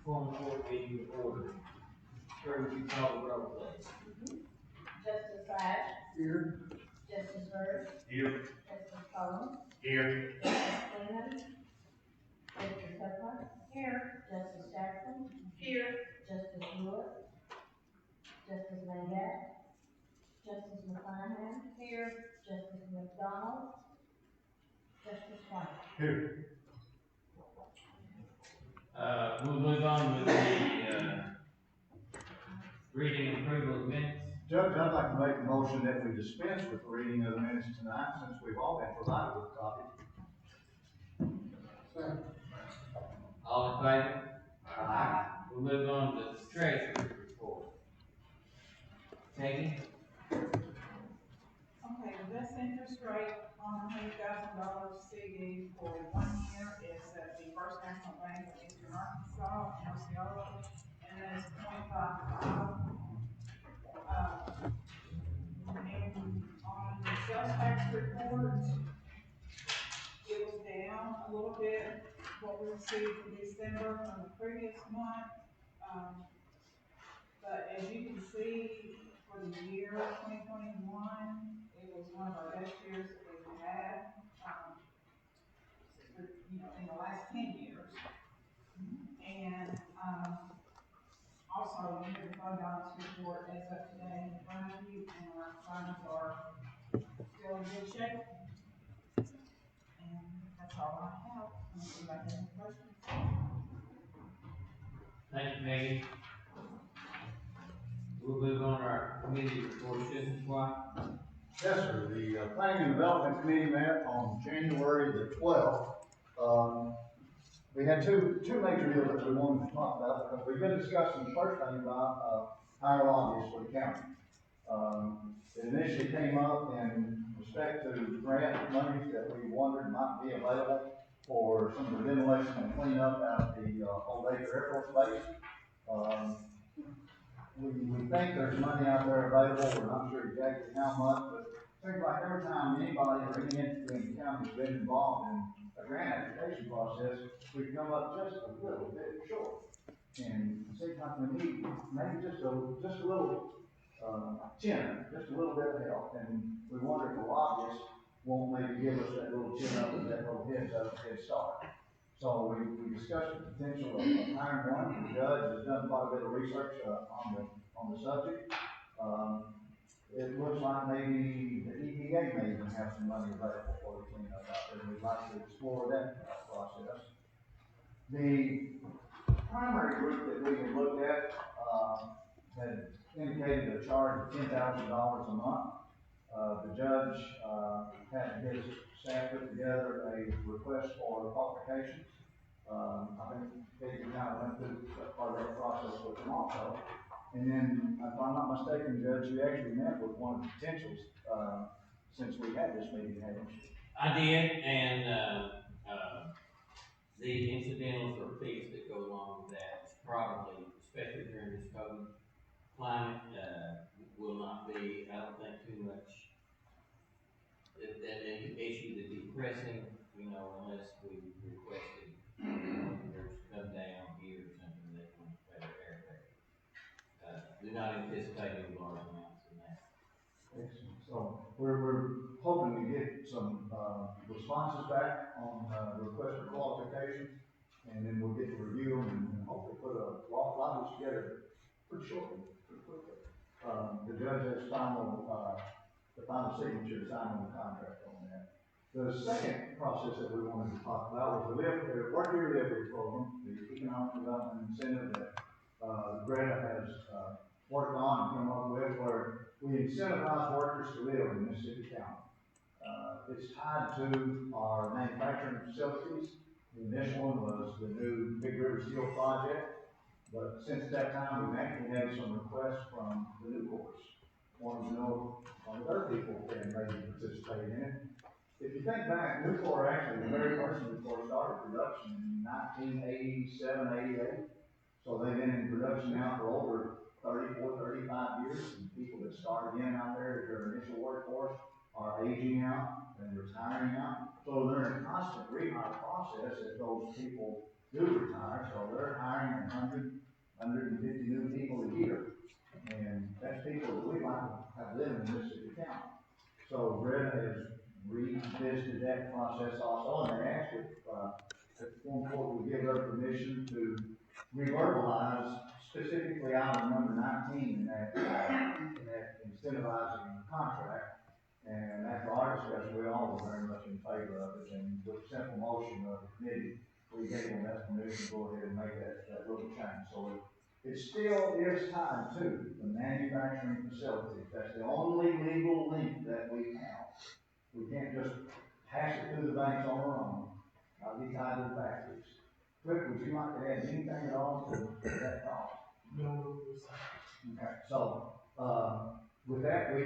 form court meeting to order. Sir, would you call the roll, please? Justice Lash. Here. Justice Hurd. Here. Justice Quorum. Here. Justice Freeman. Justice Hudson. Here. Justice Jackson. Here. Justice Lewis. Justice Van Gatt. Justice McClanahan. Here. Justice McDonald. Justice White. Here. We'll move on with the, reading and approval of minutes. Judge, I'd like to make a motion that we dispense with the reading of the minutes tonight, since we've all been provided with copies. All in favor? Aye. We'll move on to the treasurer's report. Peggy? Okay, the best interest rate on $100,000 CD for 1 year is at the First National Bank of Eastern Arkansas in Osceola, and that is 0.55. And on the sales tax report, it was down a little bit, what we received in December from the previous month. But as you can see, for the year 2021, it was one of our best years that we've had, in the last 10 years. And, also, you have the fund balance report as of today in front of you, and our funds are still in good shape. And that's all I have. Unless you have any questions. Thank you, Peggy. We'll move on to our committee report. Justice White? Yes, sir. The Planning and Development Committee met on January the 12th. We had two major deals that we wanted to talk about, because we've been discussing the first thing about higher lobbyists for the county. It initially came up in respect to grant monies that we wondered might be available for some of the demolition and cleanup out of the Old Acre Air Force Base. We think there's money out there available. We're not sure exactly how much, but it seems like every time anybody or any entity in the county has been involved in a grant application process, we come up just a little bit short. And it seems like we need maybe just a little chin, just a little bit of help. And we wonder if the lobbyists won't maybe give us that little chin up and that little head start. So we discussed the potential of hiring one. The judge has done quite a bit of research on the subject. It looks like maybe the EPA may even have some money available for the cleanup out there, and we'd like to explore that process. The primary group that we had looked at had indicated a charge of $10,000 a month. The judge had his staff put together a request for qualifications. I think they kind of went through part of that process with them also. And then, if I'm not mistaken, Judge, you actually met with one of the potentials since we had this meeting, haven't you? I did, and the incidentals or fees that go along with that is probably, especially during this COVID climate, will not be, I don't think, too much. That issue to be pressing, unless we requested there's come down here or something that can pay their airfare. We're not anticipating large amounts in that. Excellent. So we're hoping to get some responses back on the request for qualifications, and then we'll get to review them and hopefully put a lot of this together pretty shortly, pretty quickly. The judge has the final signature to sign on the contract on that. The second process that we wanted to talk about was the Work Here Delivery Program, the economic development incentive that Greta has worked on and come up with, where we incentivize workers to live in Mississippi County. It's tied to our manufacturing facilities. The initial one was the new Big River Steel project, but since that time we've actually had some requests from the new courts wanting to know if other people can maybe participate in it. If you think back, Nucor actually, the very first Nucor started production in 1987, 88. So they've been in production now for over 34, 35 years. And people that started in out there, their initial workforce, are aging out and retiring out. So they're in a constant rehire process as those people do retire. So they're hiring 100 process also, and they asked if one court would give her permission to reverbalize specifically item number 19 in that incentivizing contract. And after our discussion, we all were very much in favor of it, and with simple motion of the committee, we gave them that permission to go ahead and make that little change. So it still is tied to the manufacturing facilities. That's the only legal link that we have. We can't just pass it through the banks on our own. I'll be tied to the factories. Cliff, would you like to add anything at all to that thought? No. Okay, so, with that, we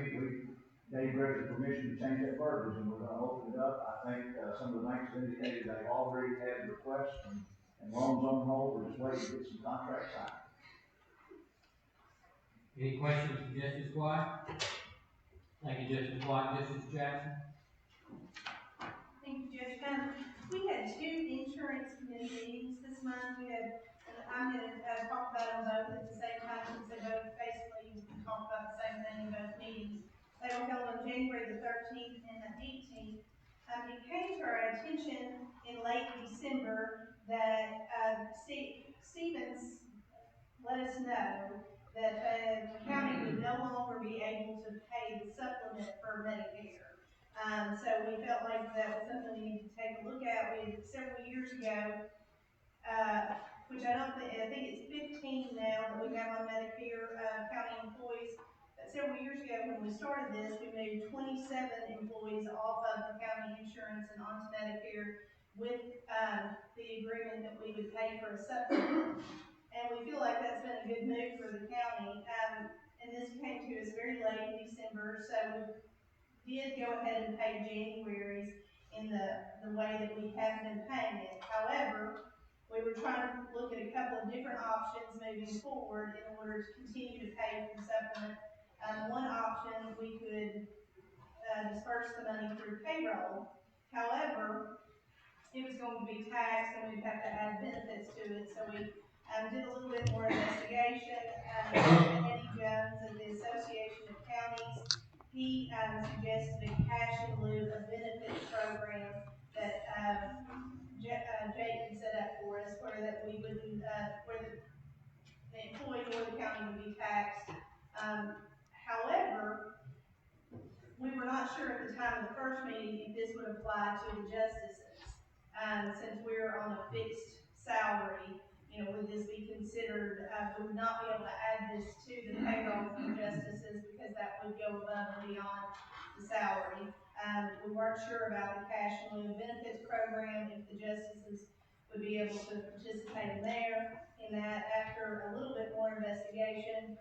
gave Greg the permission to change that verbiage, and we're gonna open it up. I think, some of the banks indicated they've already had requests and loans on hold. We're just waiting to get some contracts signed. Any questions for Justice White? Thank you, Justice White. Justice Jackson? Thank you, Judge. We had two insurance committee meetings this month. I'm gonna talk about them both at the same time, since they both basically talk about the same thing in both meetings. They were held on January the 13th and the 18th. It came to our attention in late December that Stevens let us know that the county would no longer be able to pay the supplement for Medicare. So we felt like that was something we needed to take a look at. We had several years ago, which I think it's 15 now that we have on Medicare, county employees. But several years ago when we started this, we moved 27 employees off of the county insurance and onto Medicare with, the agreement that we would pay for a supplement. And we feel like that's been a good move for the county. And this came to us very late in December, so we did go ahead and pay January's in the way that we have been paying it. However, we were trying to look at a couple of different options moving forward in order to continue to pay for the supplement. One option, we could disperse the money through payroll. However, it was going to be taxed and we'd have to add benefits to it. So we did a little bit more investigation. Eddie Jones of the Association of Counties, he suggested a cash in lieu of benefits program that Jake had set up for us, where that we wouldn't, where the employee or the county would be taxed. However, we were not sure at the time of the first meeting if this would apply to the justices. Since we're on a fixed salary, would this be considered, we would not be able to add this to the payroll for justices because that would go above and beyond the salary. We weren't sure about the cash in lieu benefits program, if the justices would be able to participate in that. After a little bit more investigation,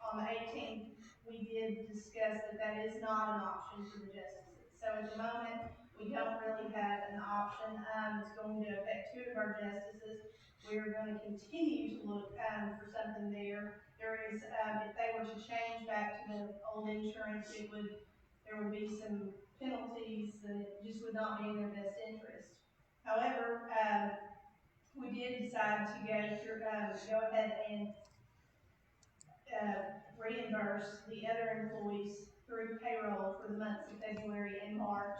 on the 18th, we did discuss that is not an option for the justices. So at the moment, we don't really have an option. It's going to affect two of our justices. We're going to continue to look for something there. There is, if they were to change back to the old insurance, there would be some penalties, and it just would not be in their best interest. However, we did decide to go ahead and reimburse the other employees through payroll for the months of February and March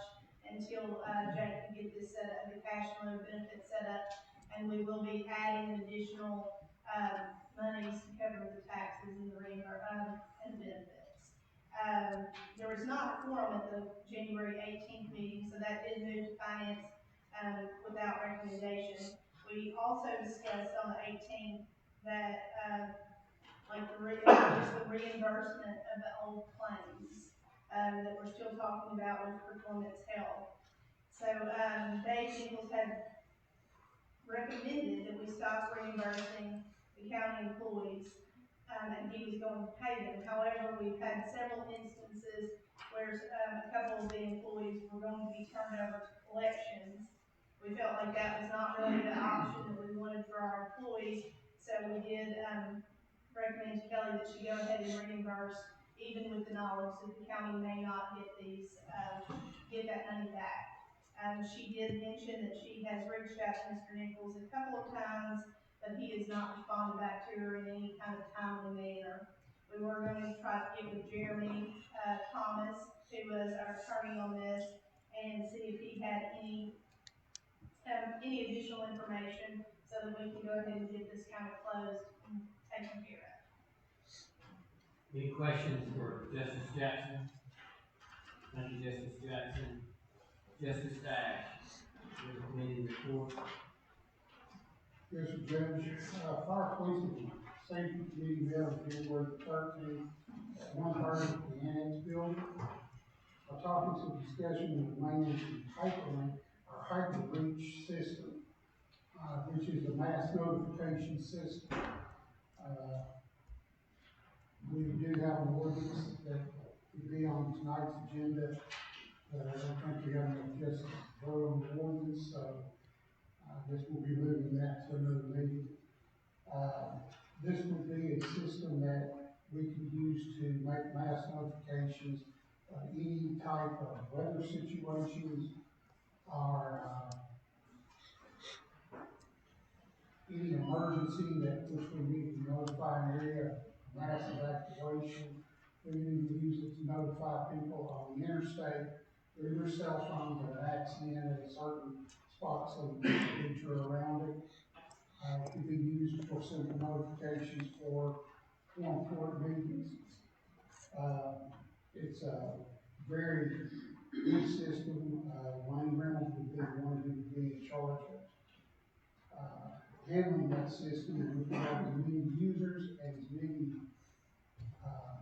until Jake can get this set up, the cash flow benefit set up, and we will be adding additional monies to cover the taxes and the and benefits. There was not a quorum at the January 18th meeting, so that did move to finance without recommendation. We also discussed on the 18th that just the reimbursement of the old claims that we're still talking about with Performance Health. So Dave Nichols had recommended that we stop reimbursing the county employees, and he was going to pay them. However, we've had several instances where a couple of the employees were going to be turned over to collections. We felt like that was not really the option that we wanted for our employees, so we did recommend to Kelly that she go ahead and reimburse, even with the knowledge that the county may not get that money back. She did mention that she has reached out to Mr. Nichols a couple of times, but he has not responded back to her in any kind of timely manner. We were going to try to get with Jeremy Thomas, who was our attorney on this, and see if he had any additional information so that we can go ahead and get this kind of closed and taken care of. Any questions for Justice Jackson? Thank you, Justice Jackson. Justice Dash, your committee report. Yes, sir, Judge. Fire Police and Safety Committee met on January 13th at 1:30 at the Annex Building. Our topics of discussion were mainly Hyperlink, our HyperReach system, which is a mass notification system. We do have an ordinance that will be on tonight's agenda. I don't think we have enough justice to vote on the ordinance, so I guess we'll be moving that to another meeting. This would be a system that we can use to make mass notifications of any type of weather situations or any emergency that which we need to notify an area of mass evacuation. We need to use it to notify people on the interstate through their cell phones of an accident at a certain spot so we can venture around it. It can be used for simple notifications for court meetings. It's a very good system. Wayne Reynolds would be the one who would be in charge of handling that system, and we have as many users and as many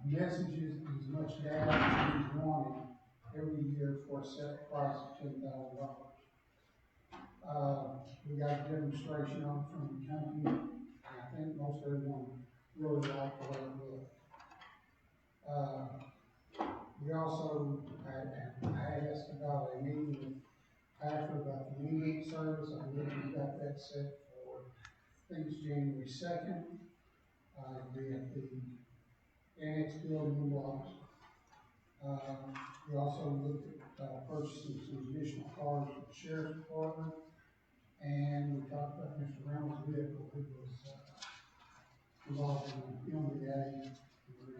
messages and as much data as is wanted every year for a set price of $10,000. We got a demonstration on it from the company, and I think most everyone really liked the way it looked. We also I asked about a meeting with Patrick about the meeting service. I believe we got that set for, I think it's January 2nd. We have the annex building blocks. We also looked at purchasing some additional cars for the sheriff's department. And we talked about Mr. Reynolds' vehicle, who was involved in an MBA. We were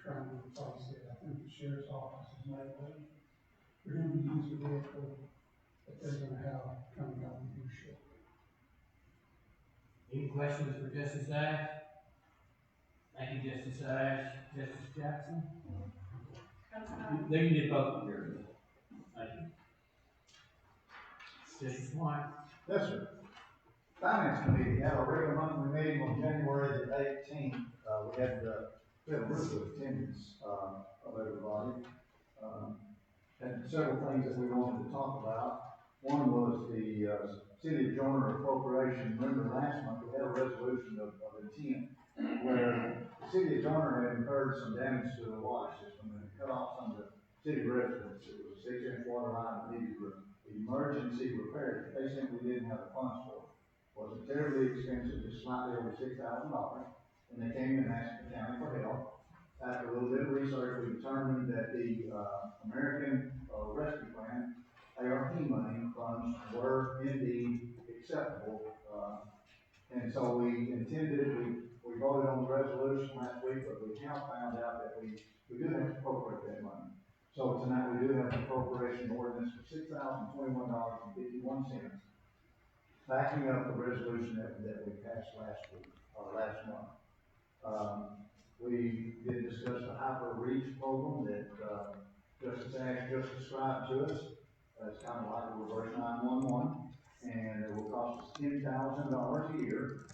trying to replace it. I think the sheriff's office has made it. We're going to use the vehicle that they're going to have coming up here shortly. Any questions for Justice Dash? Thank you, Justice Dash. Justice Jackson? There you did both of yours. Thank you. Justice White? Yes, sir. Finance Committee had a regular monthly meeting on January the 18th. We had a really good attendance of everybody. Had several things that we wanted to talk about. One was the City of Joiner Appropriation. Remember last month we had a resolution of intent where the City of Joiner had incurred some damage to the water system and cut off some of the city residents. It was a 6-inch water line that needed emergency repair that they simply didn't have the funds for. It wasn't terribly expensive, just slightly over $6,000. And they came in and asked the county for help. After a little bit of research, we determined that the American Rescue Plan, ARP money funds were indeed acceptable. And so we intended, we voted on the resolution last week, but we now found out that we do have to appropriate that money. So tonight we do have an appropriation ordinance for $6,021.51, backing up the resolution that we passed last month. We did discuss the HyperReach program that Justice Ash just described to us. It's kind of like a reverse 911, and it will cost us $10,000 a year.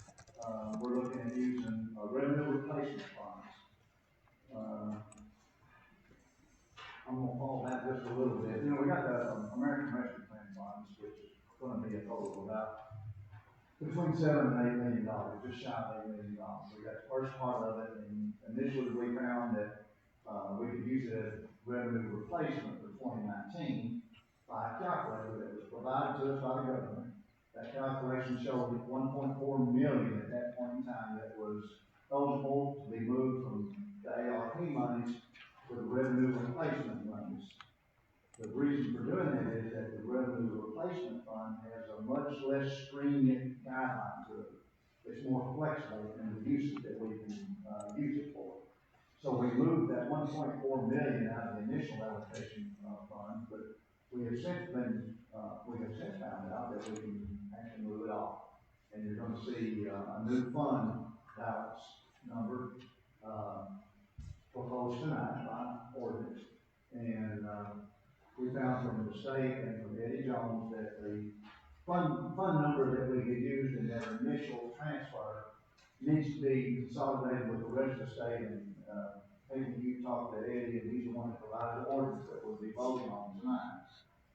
We're looking at using revenue replacement funds. I'm going to follow that just a little bit. You know, we got the American Rescue Plan funds, which is going to be a total of about between $7 and $8 million, just shy of $8 million. We got the first part of it, and initially we found that we could use it as revenue replacement for 2019 by a calculator that was provided to us by the government. That calculation showed that 1.4 million at that point in time that was eligible to be moved from the ARP monies to the revenue replacement monies. The reason for doing that is that the revenue replacement fund has a much less stringent guideline to it. It's more flexible in the uses that we can use it for. So we moved that 1.4 million out of the initial allocation fund, but We have since found out that we can actually move it off. And you're gonna see, a new fund balance number, proposed tonight by ordinance. And, we found from the state and from Eddie Jones that the fund number that we had used in their initial transfer needs to be consolidated with the rest of the state, and, maybe you talk to Eddie, and he's the one that provided the ordinance that we'll be voting on tonight.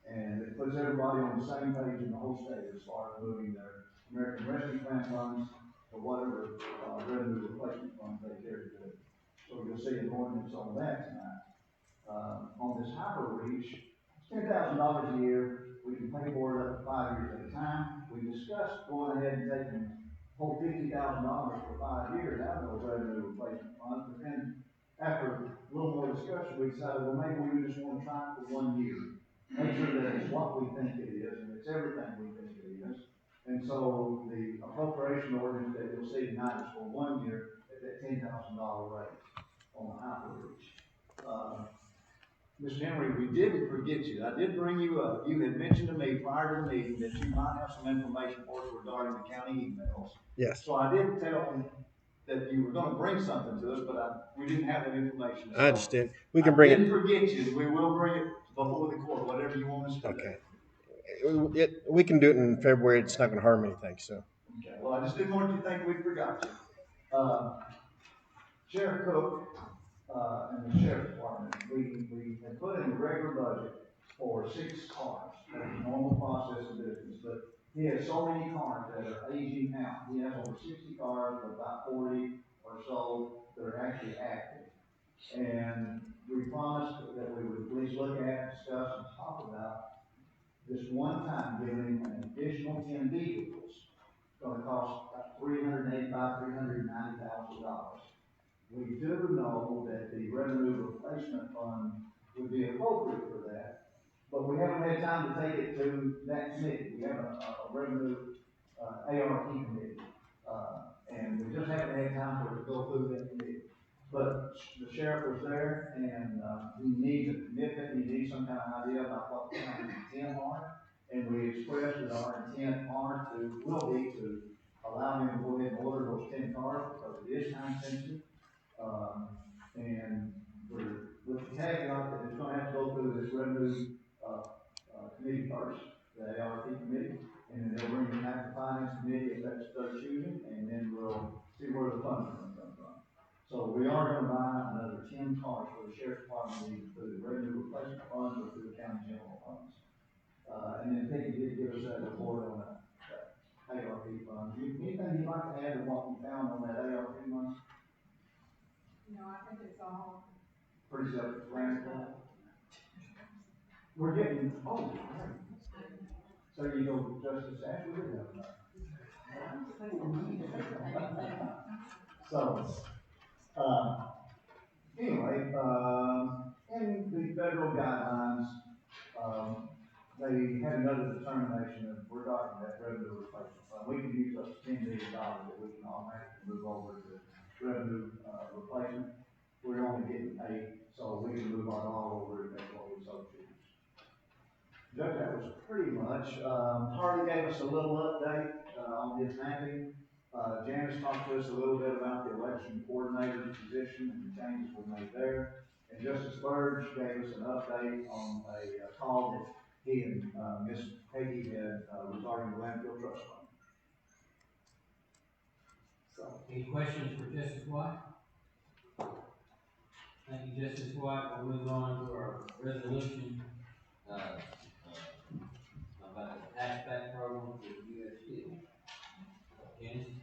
And it puts everybody on the same page in the whole state as far as moving their American Rescue Plan funds or whatever, revenue replacement funds they carry to. So you'll see an ordinance on that tonight. On this hyper reach, it's $10,000 a year. We can pay for it up to 5 years at a time. We discussed going ahead and taking whole $50,000 for 5 years out of those revenue replacement funds, but then after a little more discussion, we decided, well, maybe we just want to try it for 1 year. Make sure that it's what we think it is, and it's everything we think it is. And so the appropriation ordinance that you'll see tonight is for 1 year at that $10,000 rate on the hyper reach. Mr. Henry, we didn't forget you. I did bring you up. You had mentioned to me prior to the meeting that you might have some information for us regarding the county emails. Yes. So I did tell them that you were going to bring something to us, but we didn't have that information. I understand. We can bring I it. didn't forget you. We will bring it before the court, whatever you want us to do. Okay. We can do it in February. It's not going to harm anything. So. Okay. Well, I just didn't want you to think we forgot you. Sheriff Cook and the Sheriff's Department, we had put in the regular budget for 6 cars. That's a normal process of business, but he has so many cars that are aging out. He has over 60 cars, but about 40 or so that are actually active. And we promised that we would at least look at, discuss, and talk about this one time giving an additional 10 vehicles. It's going to cost about $385,000, $390,000. We do know that the revenue replacement fund would be appropriate for that, but we haven't had time to take it to that committee. We have a revenue ARP committee, and we just haven't had time for it to go through that committee. But the sheriff was there, and he needs a commitment. He needs some kind of idea about what the county's intent are, and we expressed that our intent will be to allow him to go ahead and order those 10 cars because it is time sensitive. And with the caveat that it's going to have to go through this revenue committee first, the ARP committee, and then they'll bring it back to the finance committee if that's their choosing, and then we'll see where the funds are going to come from. So we are going to buy another 10 cars for the sheriff's department, either through the revenue replacement funds or through the county general funds. And then Peggy did give us that report on that ARP funds. Anything you'd like to add to what we found on that ARP funds? No, I think it's all. Pretty self-explanatory. We're getting, oh, great. So you know, Justice Ashley did that. So, anyway, in the federal guidelines, they had another determination of regarding that revenue replacement fund. We can use up to $10 million that we can automatically move over to revenue replacement. We're only getting 8, so we can move on all over if that's what we so choose. Judge, that was pretty much. Harley gave us a little update on his mapping. Janice talked to us a little bit about the election coordinator position and the changes we made there. And Justice Burge gave us an update on a call that he and Miss Peggy had regarding the landfill trust fund. So, Any questions for Justice White? Thank you, Justice White. We'll move on to our resolution about the tax back program for the U.S. Steel. Janice?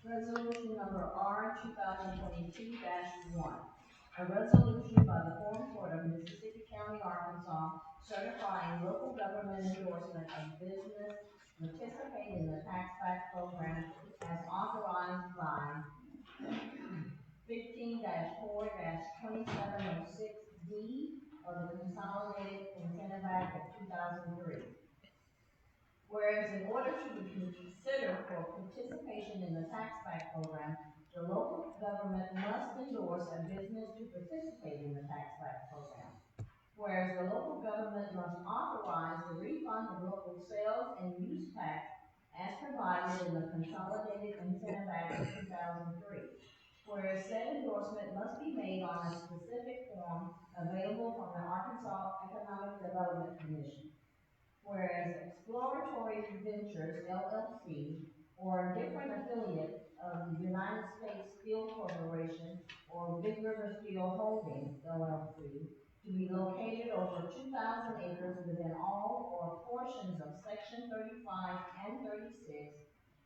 Resolution number R 2022-1. A resolution by the Quorum Court of Mississippi County, Arkansas, certifying local government endorsement of business participating in the tax back program as authorized by 15-4-2706D of the Consolidated Incentive Act of 2003. Whereas in order to be considered for participation in the tax back program, the local government must endorse a business to participate in the tax back program. Whereas the local government must authorize the refund of local sales and use tax as provided in the Consolidated Incentive Act of 2003. Whereas said endorsement must be made on a specific form available from the Arkansas Economic Development Commission. Whereas Exploratory Ventures LLC or a different affiliate of the United States Steel Corporation or Big River Steel Holdings LLC to be located over 2,000 acres within all or portions of Section 35 and 36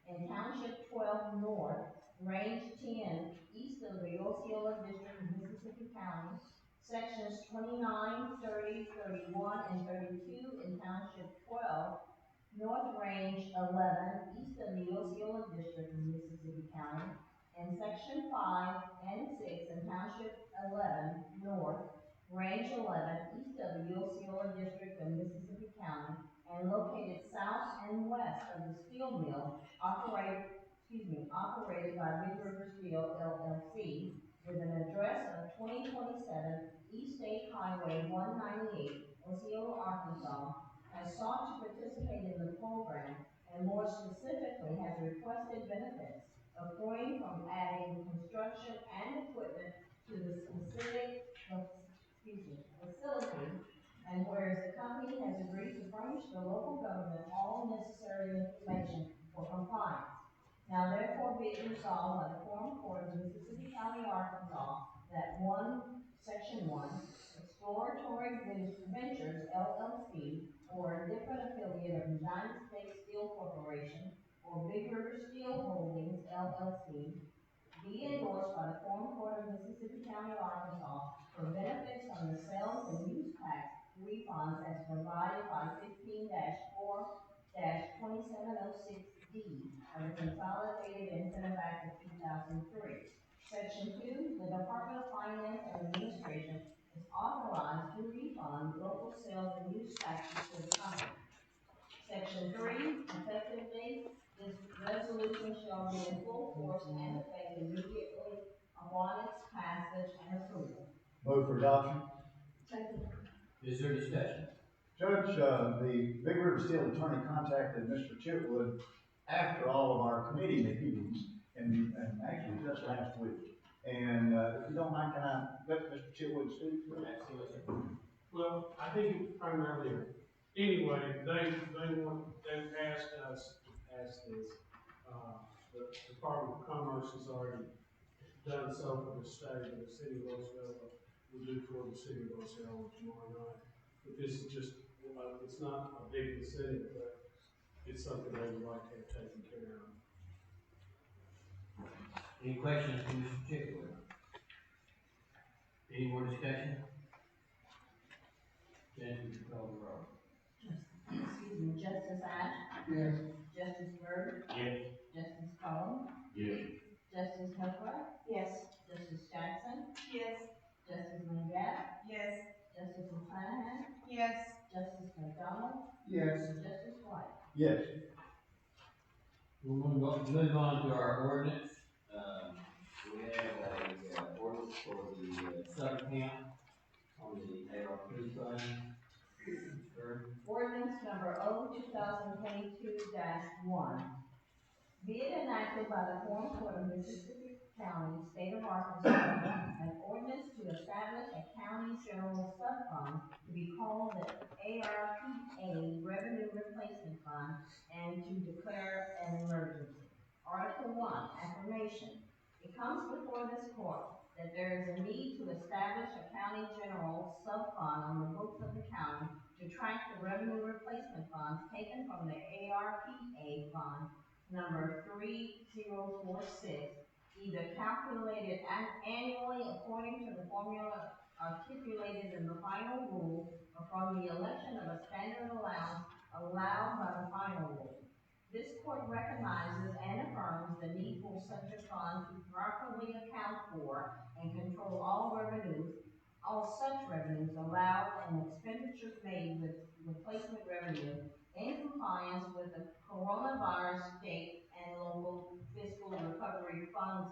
in Township 12 North, Range 10, east of the Osceola District of Mississippi County, Sections 29, 30, 31, and 32 in Township 12, North Range 11, east of the Osceola District of Mississippi County, and Section 5 and 6 in Township 11, North, Range 11, east of the Osceola District of Mississippi County, and located south and west of the steel mill operated by Big River Steel LLC, with an address of 2027 East State Highway 198, Osceola, Arkansas, has sought to participate in the program and more specifically has requested benefits accruing from adding construction and equipment to the specific facility, and whereas the company has agreed to furnish the local government all necessary information for compliance. Now therefore be it resolved by the Quorum Court of Mississippi County, Arkansas, that Section 1, Exploratory Ventures LLC, or a different affiliate of United States Steel Corporation, or Big River Steel Holdings LLC, be endorsed by the Quorum Court of Mississippi County, Arkansas, for benefits from the sales and use tax refunds as provided by 15-4-2706D of the Consolidated Incentive Act of 2003. Section 2, the Department of Finance and Administration is authorized to refund local sales and use taxes to the company. Section 3, effective date, this resolution shall be in full force and effect immediately upon its passage and approval. Move for adoption. Second. Is there discussion? Judge, the Big River Steel attorney contacted Mr. Chitwood after all of our committee meetings, and actually just last week. And if you don't mind, can I let Mr. Chitwood speak? Absolutely. Well, I think it was primarily, anyway, they've asked us, the Department of Commerce has already done so for the state, and the city of Osceola will do for the city of Osceola tomorrow night. But this is just, it's not a big incentive, but it's something they would like to have taken care of. Any questions from Mr. Chitwood? Any more discussion? Judge, would you call the roll? Justice Ash? Yes. Justice Byrd? Yes. Justice Quorum? Yes. Justice Hooker? Yes. Justice Jackson? Yes. Justice Mangat? Yes. Justice McClanahan? Yes. Justice McDonald? Yes. Justice White? Yes. We'll move on to our ordinance. We have a ordinance for the sub-account on the ARP fund. Ordinance number O 2022-1. Be it enacted by the Quorum Court of Mississippi County, State of Arkansas, an ordinance to establish a county general sub-fund to be called the ARPA Revenue Replacement Fund and to declare an emergency. Article 1, affirmation. It comes before this court that there is a need to establish a county general sub-fund on the books of the county to track the revenue replacement funds taken from the ARPA fund number 3046, either calculated annually according to the formula articulated in the final rule or from the election of a standard allowance allowed by the final rule. This court recognizes and affirms the need for such a fund to properly account for and control all such revenues allowed and expenditures made with replacement revenue in compliance with the coronavirus state and local fiscal recovery funds.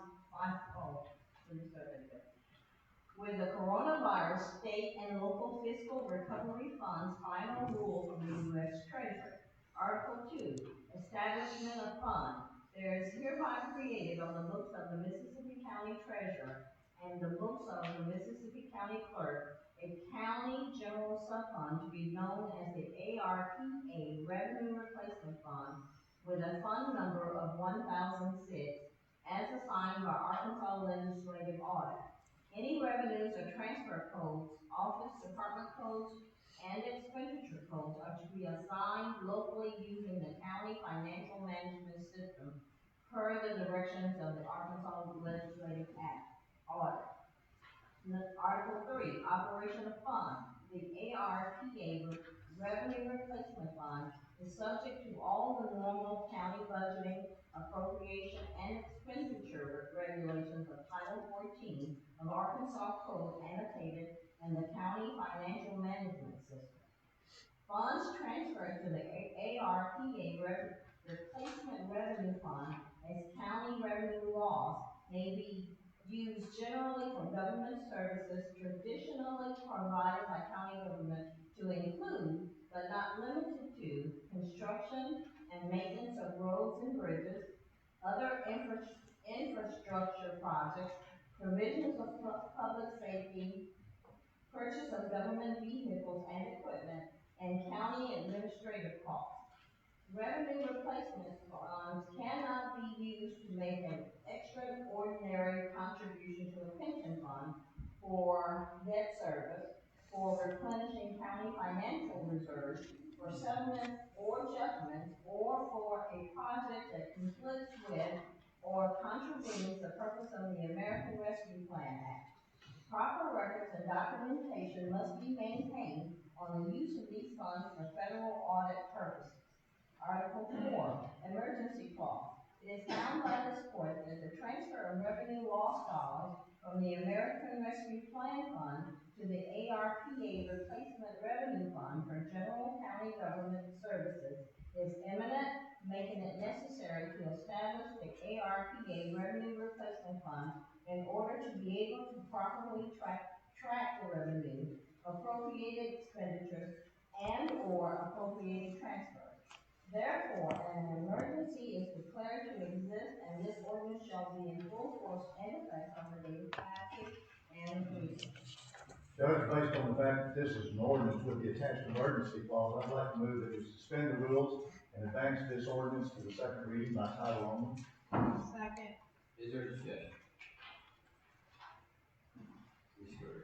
with the coronavirus state and local fiscal recovery funds final rule from the U.S. Treasury. Article 2, establishment of fund. There is hereby created on the books of the Mississippi County Treasurer and the books of the Mississippi County Clerk a county general sub-fund to be known as the ARPA Revenue Replacement Fund with a fund number of 1006 as assigned by Arkansas Legislative Audit. Any revenues or transfer codes, office department codes, and expenditure codes are to be assigned locally using the county financial management system per the directions of the Arkansas Legislative Act. Audit. Article 3, Operation of Fund. The ARPA Revenue Replacement Fund is subject to all the normal county budgeting, appropriation, and expenditure regulations of Title 14 of Arkansas Code annotated in the County Financial Management System. Funds transferred to the ARPA Replacement Revenue Fund as county revenue laws may be used generally for government services traditionally provided by county government to include, but not limited to, construction and maintenance of roads and bridges, other infrastructure projects, provisions of public safety, purchase of government vehicles and equipment, and county administrative costs. Revenue replacement funds cannot be used to make an extraordinary contribution to a pension fund, for debt service, for replenishing county financial reserves, for settlement or judgments, or for a project that conflicts with or contravenes the purpose of the American Rescue Plan Act. Proper records and documentation must be maintained on the use of these funds for federal audit purposes. Article 4, Emergency Clause. It is found by this court that the transfer of revenue loss dollars from the American Rescue Plan Fund to the ARPA Replacement Revenue Fund for general county government services is imminent, making it necessary to establish the ARPA Revenue Replacement Fund in order to be able to properly track the revenue, appropriated expenditures, and/or appropriated transfers. Therefore, an emergency is declared to exist, and this ordinance shall be in full force and effect on the date of passage and approval. Judge, based on the fact that this is an ordinance with the attached emergency clause, I'd like to move that we suspend the rules and advance this ordinance to the second reading by title only. Second. Is there discussion? Ms. Bird.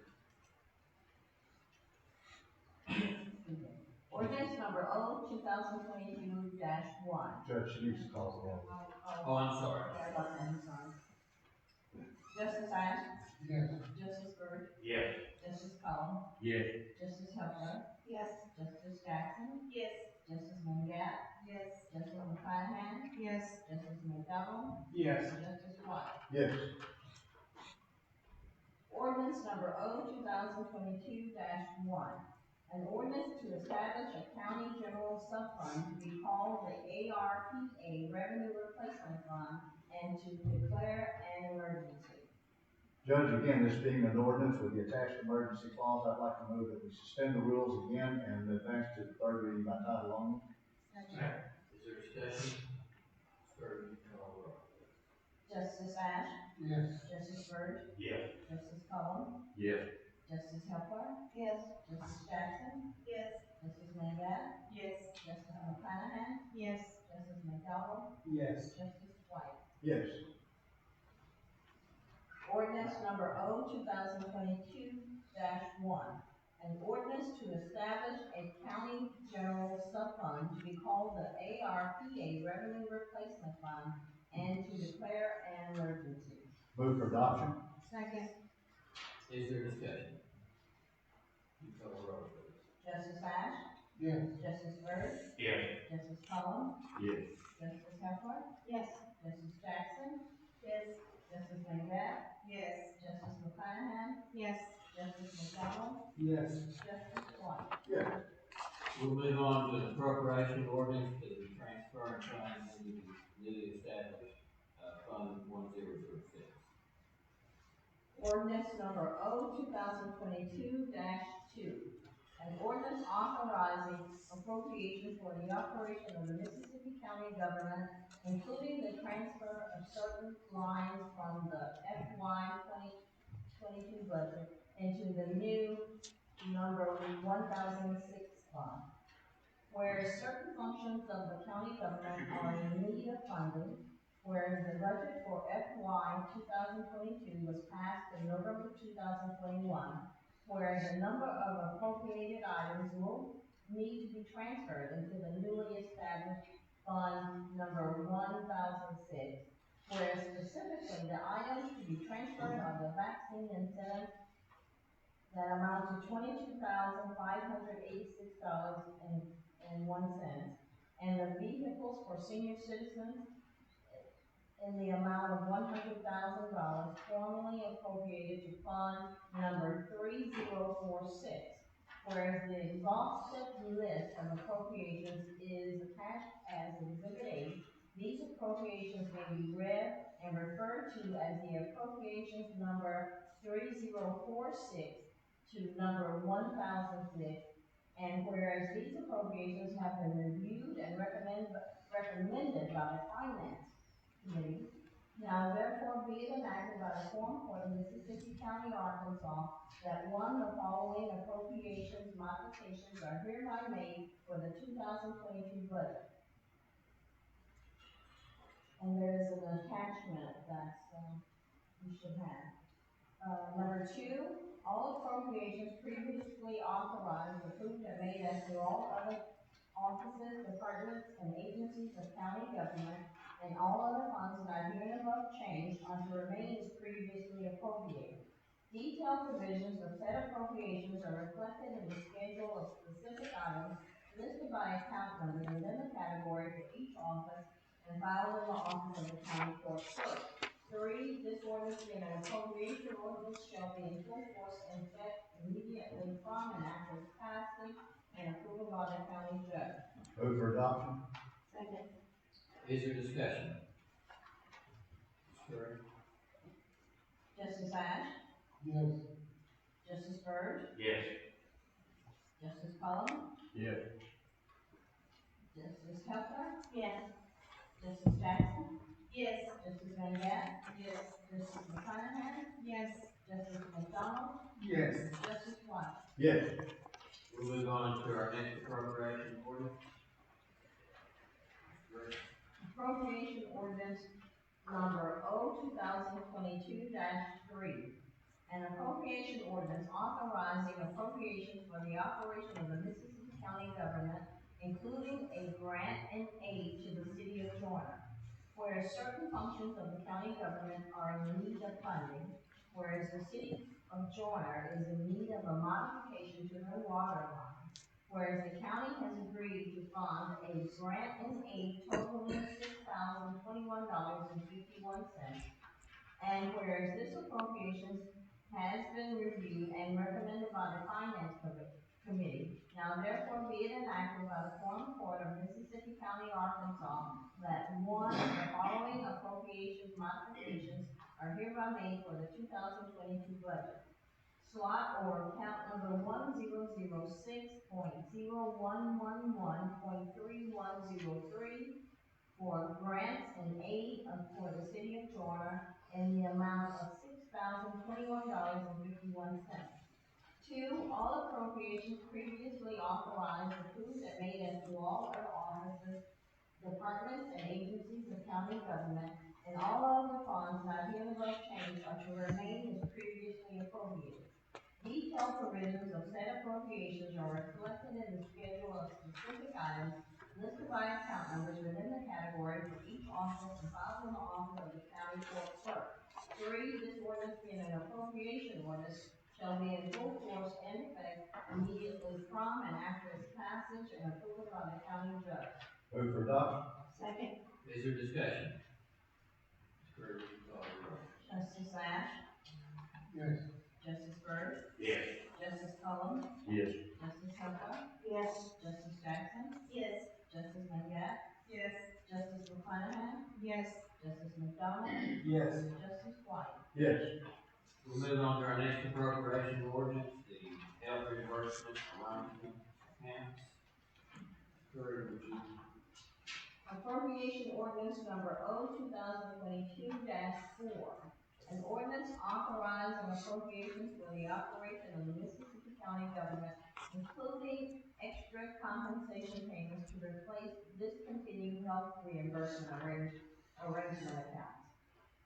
Ordinance number O 2022-1. Judge, she needs to call the roll. Oh, I'm sorry. Sorry about that, I'm sorry. Justice Ash? Yes. Justice Bird? Yes. Justice Cullen? Yes. Justice Hepler? Yes. Justice Jackson? Yes. Justice Mangat? Yes. Justice McClanahan? Yes. Justice McDowell? Yes. Justice White? Yes. Ordinance number O 2022-1. An ordinance to establish a county general sub-fund to be called the ARPA Revenue Replacement Fund and to declare an emergency. Judge, again, this being an ordinance with the attached emergency clause, I'd like to move that we suspend the rules again and advance to the third reading by title only. Is there discussion? Bird, you call the roll. Justice Ash? Yes. Justice Bird? Yes. Justice Cullen? Yes. Justice Hepler? Yes. Justice Jackson? Yes. Justice Mangat? Yes. Justice McClanahan? Yes. Justice McDowell? Yes. Justice White? Yes. Ordinance number O 2022-1. An ordinance to establish a county general sub-fund to be called the ARPA Revenue Replacement Fund and to declare an emergency. Move for adoption. Second. Is there discussion? You call the roll, please. Justice Ash? Yes. Justice Bird? Yes. Justice Cullen? Yes. Justice Hepler? Yes. Justice Jackson? Yes. Justice Mangat? Yes. Justice McClanahan? Yes. Justice McDowell? Yes. Justice White? Yes. We'll move on to the appropriation ordinance to the transfer and funds into the newly established, Fund 1006. Ordinance number O 2022-2. An ordinance authorizing appropriation for the operation of the Mississippi County government, including the transfer of certain lines from the FY 2022 budget into the new number 1006 fund. Whereas certain functions of the county government are in need of funding, whereas the budget for FY 2022 was passed in November 2021, whereas a number of appropriated items will need to be transferred into the newly established Fund Number 1006, whereas specifically the items to be transferred are the vaccine incentive that amount to $22,586.01, and the vehicles for senior citizens in the amount of $100,000 formally appropriated to Fund Number 3046. Whereas the exhaustive list of appropriations is attached as Exhibit A, these appropriations may be read and referred to as the appropriations number 3046 to number 1006. And whereas these appropriations have been reviewed and recommended by the Finance Committee, now therefore be it enacted by the Quorum Court of Mississippi County, Arkansas, that one, the following appropriations modifications are hereby made for the 2022 budget. And there is an attachment that you should have. Number 2, all appropriations previously authorized, approved, and made as to all other offices, departments, and agencies of county government, and all other funds that are hereinabove changed are to remain as previously appropriated. Detailed provisions of said appropriations are reflected in the schedule of specific items listed by account numbers within the category for each office and filed in the office of the county court clerk. 3, this ordinance being an appropriation ordinance shall be in full force and effect immediately from and after its passage and approval by the county judge. Move for adoption. Second. Is there discussion? Sure. Justice Ash? Yes. Justice Byrd? Yes. Justice Cullum? Yes. Justice Kepler? Yes. Justice Jackson? Yes. Justice Van Gatt? Yes. Justice McConaughey? Yes. Justice McDonald? Yes. Justice White? Yes. We'll move on to our next appropriation ordinance. Appropriation ordinance number O 2022-3. An appropriation ordinance authorizing appropriations for the operation of the Mississippi County government, including a grant and aid to the city of Joyner. Whereas certain functions of the county government are in need of funding, whereas the city of Joyner is in need of a modification to their water line, whereas the county has agreed to fund a grant and aid totaling $6,021.51, and whereas this appropriation has been reviewed and recommended by the Finance Committee, now therefore be it enacted by the Quorum Court of Mississippi County, Arkansas, that 1, the following appropriations modifications are hereby made for the 2022 budget. Slot or account number 1006.0111.3103 for grants and aid for the city of Joyner in the amount of $6,021.51. 2, all appropriations previously authorized, approved, and made as to all other offices, departments, and agencies of county government, and all other funds not hereby changed are to remain as previously appropriated. Detailed provisions of said appropriations are reflected in the schedule of specific items listed by account numbers within the category for each office and filed in the office of the county court clerk. 3, this ordinance being an appropriation ordinance shall be in full force and effect immediately from and after its passage and approval by the county judge. Move for adoption. Second. Is there discussion? Clerk, will you call the roll? Justice Ash? Yes. Justice Byrd? Yes. Justice Cullum? Yes. Justice Kepler? Yes. Justice Jackson? Yes. Justice Van Gatt? Yes. Justice McConaughey? Yes. Justice McDonald? Yes. Justice White? Yes. We'll move on to our next appropriation ordinance, the health reimbursement arrangement accounts. Cory, would you? Appropriation ordinance number O 2022-4. An ordinance authorizing appropriations for the operation of the Mississippi County government, including extra compensation payments to replace discontinued health reimbursement arrangement accounts.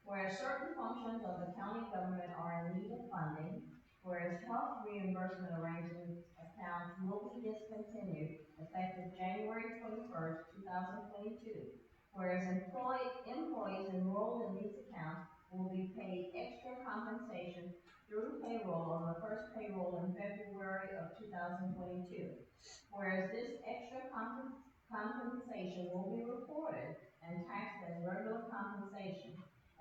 Whereas certain functions of the county government are in need of funding, whereas health reimbursement arrangement accounts will be discontinued effective January 21st, 2022. Whereas employees enrolled in these accounts will be paid extra compensation through payroll on the first payroll in February of 2022. Whereas this extra compensation will be reported and taxed as regular compensation.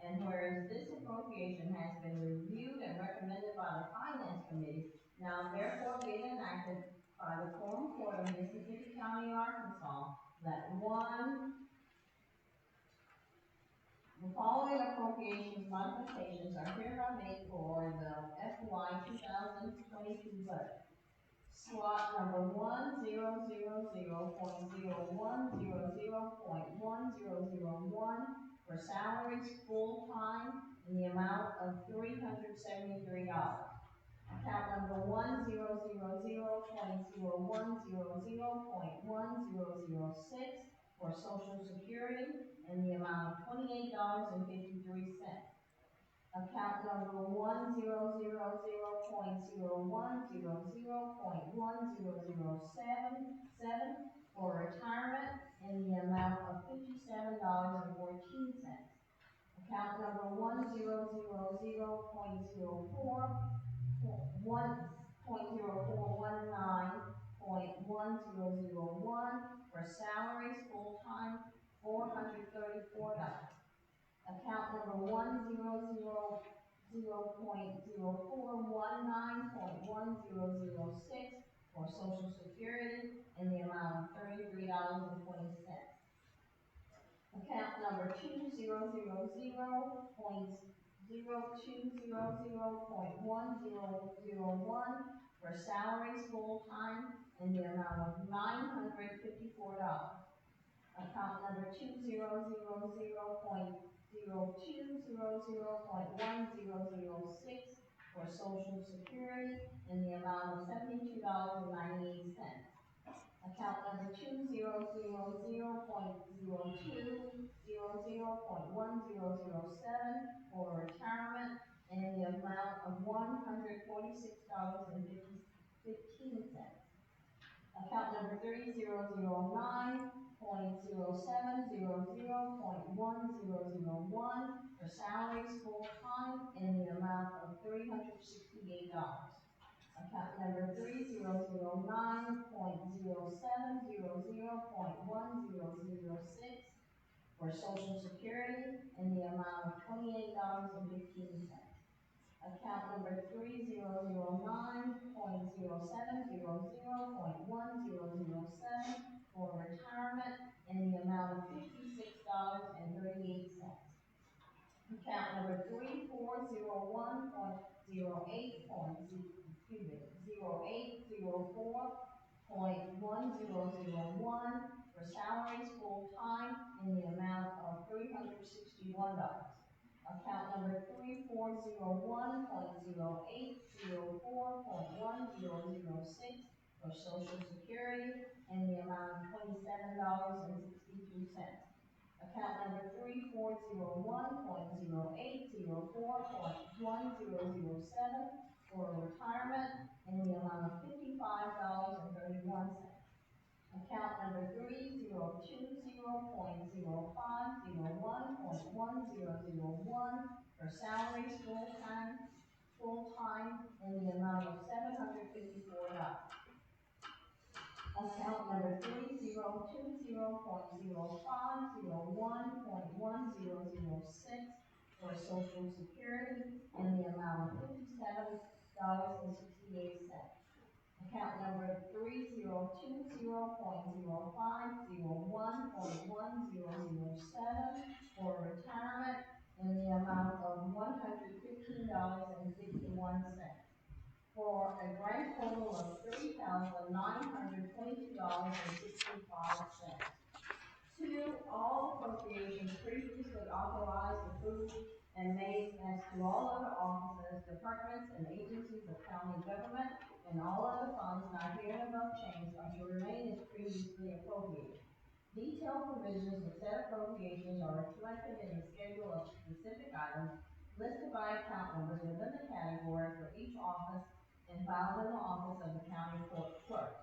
And whereas this appropriation has been reviewed and recommended by the Finance Committee, now therefore being enacted by the Quorum of Mississippi County, Arkansas, that one, the following appropriations modifications are hereby made for the FY 2022 budget. Slot number 1000.0100.1001 for salaries full-time in the amount of $373. Account number 1000.0100.1006 for Social Security in the amount of $28.53. Account number 1000.100.1007 for retirement in the amount of $57.14. Account number 100.0419.1001 for salaries full-time, $434. Account number 100.0419.1006 for Social Security in the amount of $33.20. Account number 2000.0200.1001 for salaries full-time in the amount of $954. Account number 2000.0200.1006 for Social Security in the amount of $72.98. Account number 2000.0200.1007 for retirement in the amount of $146.15. Account number 3009.0700.1001 for salaries full-time in the amount of $368. Account number 3009.0700.1006 for Social Security in the amount of $28.15. Account number 3009.0700.1007 for retirement in the amount of $56.38. Account number 0804.1001 for salaries full-time in the amount of $361. Account number 3401.0804.1006 for Social Security in the amount of $27.62. Account number 3401.0804.1007 for retirement in the amount of $55.31. Account number 3020.0501.1001 for salaries full-time in the amount of $754. Account number 3020.0501.1006 for Social Security in the amount of $57.68. Account number 3020.0501.1007 for retirement in the amount of $150 $18.61 for a grand total of $3,922.65. Two, all appropriations previously authorized, approved, and made as to all other offices, departments, and agencies of county government, and all other funds not hereinabove changed are to remain as previously appropriated. Detailed provisions of said appropriations are reflected in the schedule of specific items listed by account numbers within the category for each office and filed in the office of the county clerk.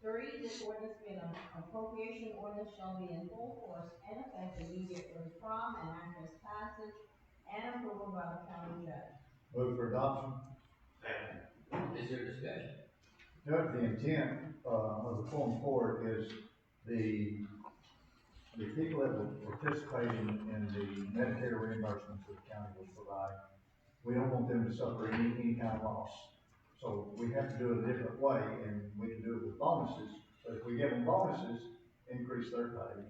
Three, this ordinance being an appropriation ordinance shall be in full force and effect immediately from and after its passage and approval by the county judge. Move for adoption. Is there discussion? Judge, the intent, of the Quorum Court is the people that will participate in the Medicare reimbursements that the county will provide, we don't want them to suffer any kind of loss. So we have to do it a different way, and we can do it with bonuses. But if we give them bonuses, increase their pay,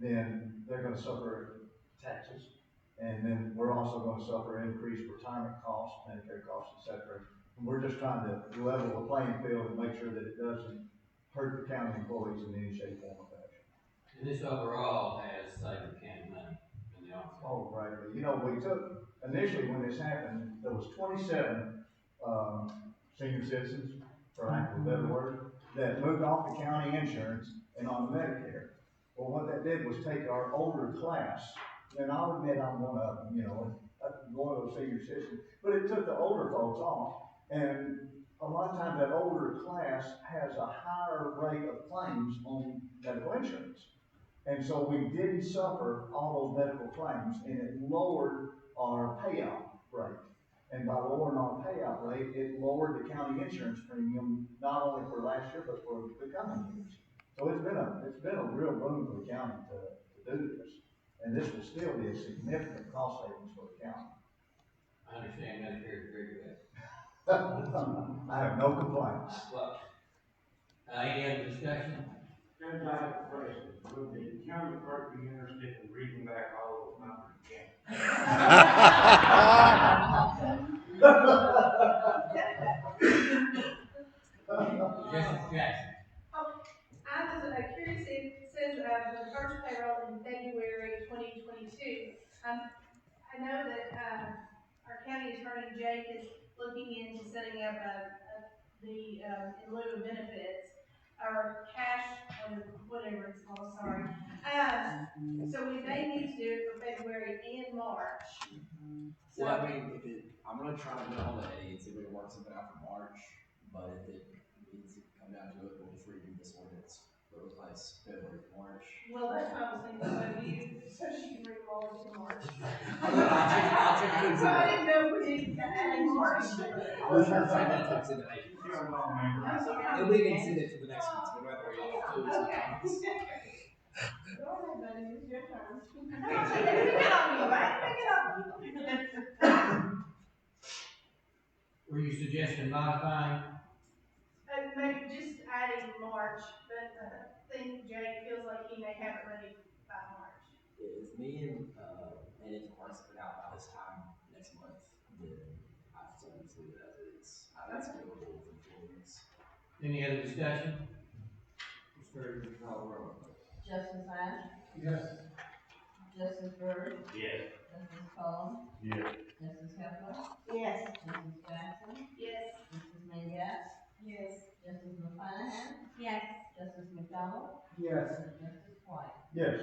then they're gonna suffer taxes. And then we're also gonna suffer increased retirement costs, Medicare costs, et cetera. And we're just trying to level the playing field and make sure that it doesn't hurt the county employees in any shape, form, or fashion. And this overall has saved the county money in the office. Oh, right. You know, we took, initially when this happened, there was 27, senior citizens, for lack of a better word, that moved off the county insurance and on Medicare. Well, what that did was take our older class, and I'll admit I'm one of them, you know, one of those senior citizens, but it took the older folks off, and a lot of times that older class has a higher rate of claims on medical insurance. And so we didn't suffer all those medical claims, and it lowered our payout rate. And by lowering our payout rate, it lowered the county insurance premium, not only for last year, but for the coming years. So it's been a real boon for the county to do this. And this will still be a significant cost savings for the county. I understand Medicare is very good. I have no complaints. Well, any other discussion? Judge, I have a question. Would the county clerk be interested in reading back all those numbers again? Justice Jackson. I was curious, it says the first payroll in February 2022. I know that our county attorney Jake is looking into setting up the in lieu of benefits or cash whatever it's called. Sorry. So we may need to do it for February and March. So, Well, I mean, I'm gonna try to put it on the A and see if we can work something out for March, but if it needs to come down to it, we'll just redo this ordinance. It'll replace February, March. well, that's what I was thinking about you, so she can read all of it in March. I'll check the So I didn't know if we needed to add in March. I'll check that text in the April. I'm so And we can send it to the next one, so we don't have to worry about it. Okay. Go ahead, buddy, it's your turn. Pick it up, you, right? Pick it up. Were you suggesting modifying? Maybe just adding March, but I think Jake feels like he may have it ready by March. If me and it works it out by this time next month, then I have to just leave it as it is. That's available for 4 weeks. Any other discussion? Mr. Call roll. Justice Ash? Yes. Justice Byrd? Yes. Justice Cullum? Yes. Justice Heflin? Yes. Justice Jackson? Yes. Justice Mangas? Yes. Justice McClanahan? Yes. Justice McDonald? Yes. Justice White? Yes.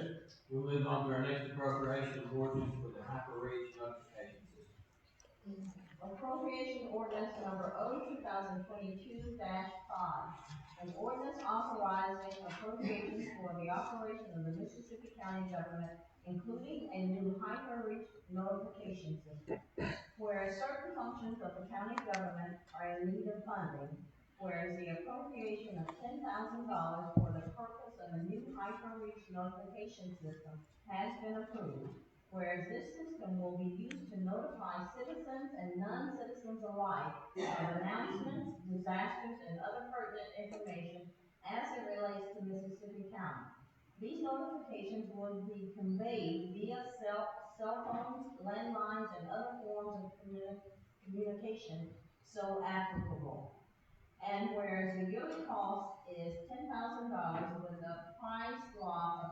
We'll move on to our next appropriation ordinance for the hyper-reach notification system. Appropriation ordinance number O 2022-5. An ordinance authorizing appropriations for the operation of the Mississippi County government, including a new hyper-reach notification system. Whereas certain functions of the county government are in need of funding, whereas the appropriation of $10,000 for the purpose of a new hyper-reach notification system has been approved, whereas this system will be used to notify citizens and non-citizens alike of announcements, disasters, and other pertinent information as it relates to Mississippi County. These notifications will be conveyed via cell phones, landlines, and other forms of limitation so applicable. And whereas the yearly cost is $10,000 with a price lock of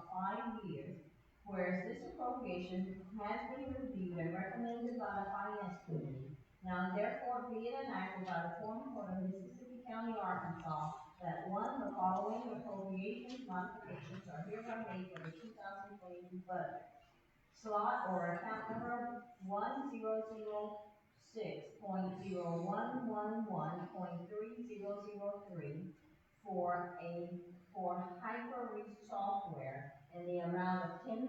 5 years, whereas this appropriation has been reviewed and recommended by the Finance Committee, now therefore be it enacted by the Quorum Court of Mississippi County, Arkansas, that one, the following appropriations modifications are hereby made for the 2022 budget. Slot or account number 1006.011.3003 for hyper-reach software in the amount of $10,000.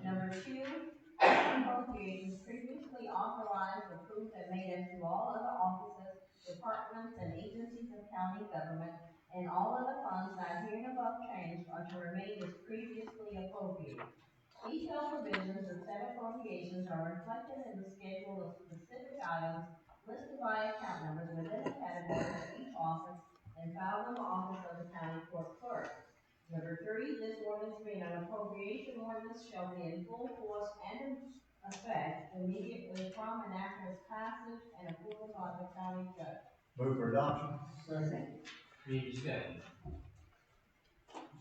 Number two, appropriations previously authorized, approved, and made into all other offices, departments, and agencies of county government, and all other funds not hereinabove changed are to remain as previously appropriated. Detailed provisions of said appropriations are reflected in the schedule of specific items listed by account numbers within the category for each office and filed in the office of the county court clerk. Number three, this ordinance being an appropriation ordinance shall be in full force and in effect immediately from and after its passage and approval by the county judge. Move for adoption. Second. Any discussion?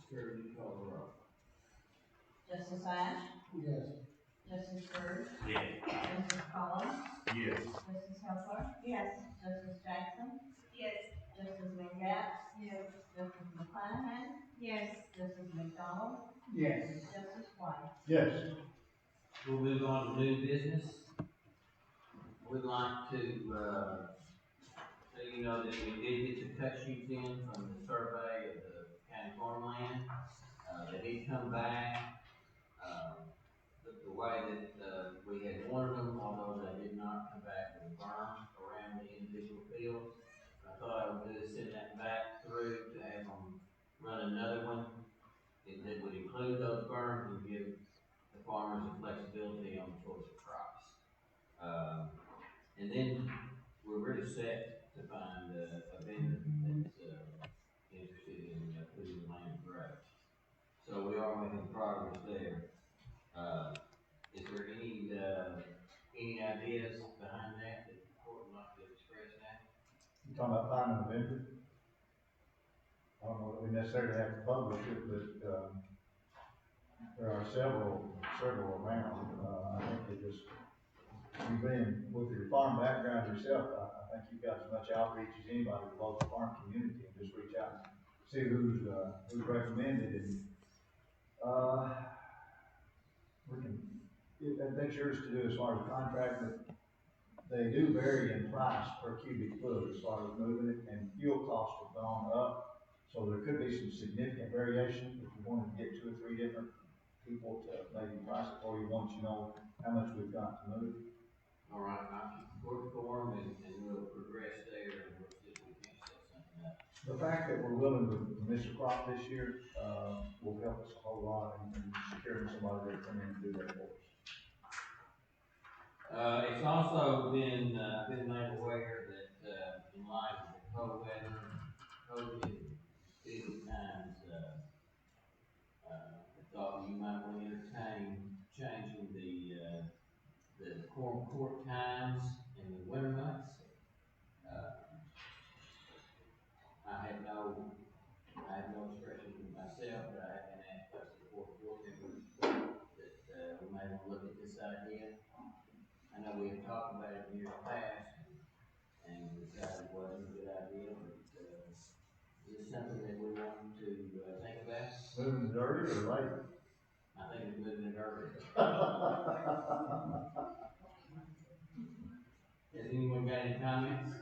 Mr. you call the roll. Justice Ash? Yes. Justice Byrd? Yes. Justice Collins? Yes. Justice Hepler? Yes. Justice Jackson? Yes. Justice Mangat? Yes. Justice McClanahan? Yes. Justice McDonald? Yes. Justice White? Yes. We'll move on to new business. We'd like to, let you know that we did get the cut sheets in from the survey of the county farmland. They did come back, the way that, we had wanted them, although they did not come back with a berm around the individual fields. I thought I would do is send that back through to have them run another one that would include those berms and give the farmers the flexibility on the choice of crops. And then we're really set to find a vendor that's interested in putting the land to growth. So we are making progress there. Is there any ideas behind that the court would like to express now? You talking about finding a vendor? I don't know that we necessarily have to publish it, but, there are several around. I think they just, you've been, with your farm background yourself, I think you've got as much outreach as anybody with the local farm community, and just reach out and see who's recommended, and, we can, that's yours to do as far as contract, but they do vary in price per cubic foot as far as moving it, and fuel costs have gone up, so there could be some significant variation if you wanted to get 2 or 3 different people to maybe price it for you once you know how much we've got to move. All right, I'll keep the court informed and we'll progress there and we'll see if we can set something up. The fact that we're willing to miss a crop this year, will help us a whole lot in securing somebody that come in and do that for us. It's also been made aware that, in light of the cold weather, COVID, busy times, I thought you might want to entertain changing the quorum court times in the winter months. I have no expression for myself, but I have been asked by the board members that we may want to look at this idea. I know we have talked about it in years past, and decided it wasn't a good idea, but, is this something that we want to think about? Moving it early or later? I think it's moving it early. Has anyone got any comments?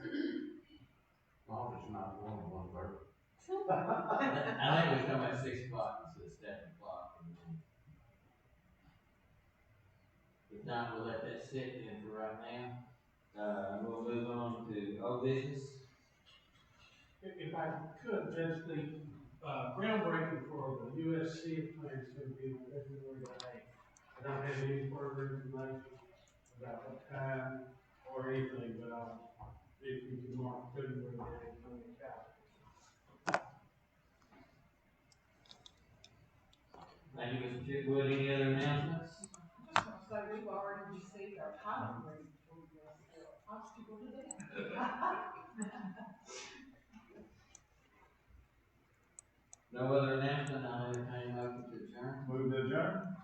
Well, it's not 1:30. I think we come at 6 o'clock instead of 7 o'clock. If not, we'll let that sit in for right now. We'll move on to old business. If I could, Judge, the groundbreaking for the USC plan is going to be on February the 8th. I don't have any further information about what time or anything, but if you can mark February the 8th on the calendar. Thank you, Mr. Chipwood. Any other announcements? Just want to say, we've already received our title agreement for this. No other announcement, I'll entertain a motion to adjourn. Move to adjourn?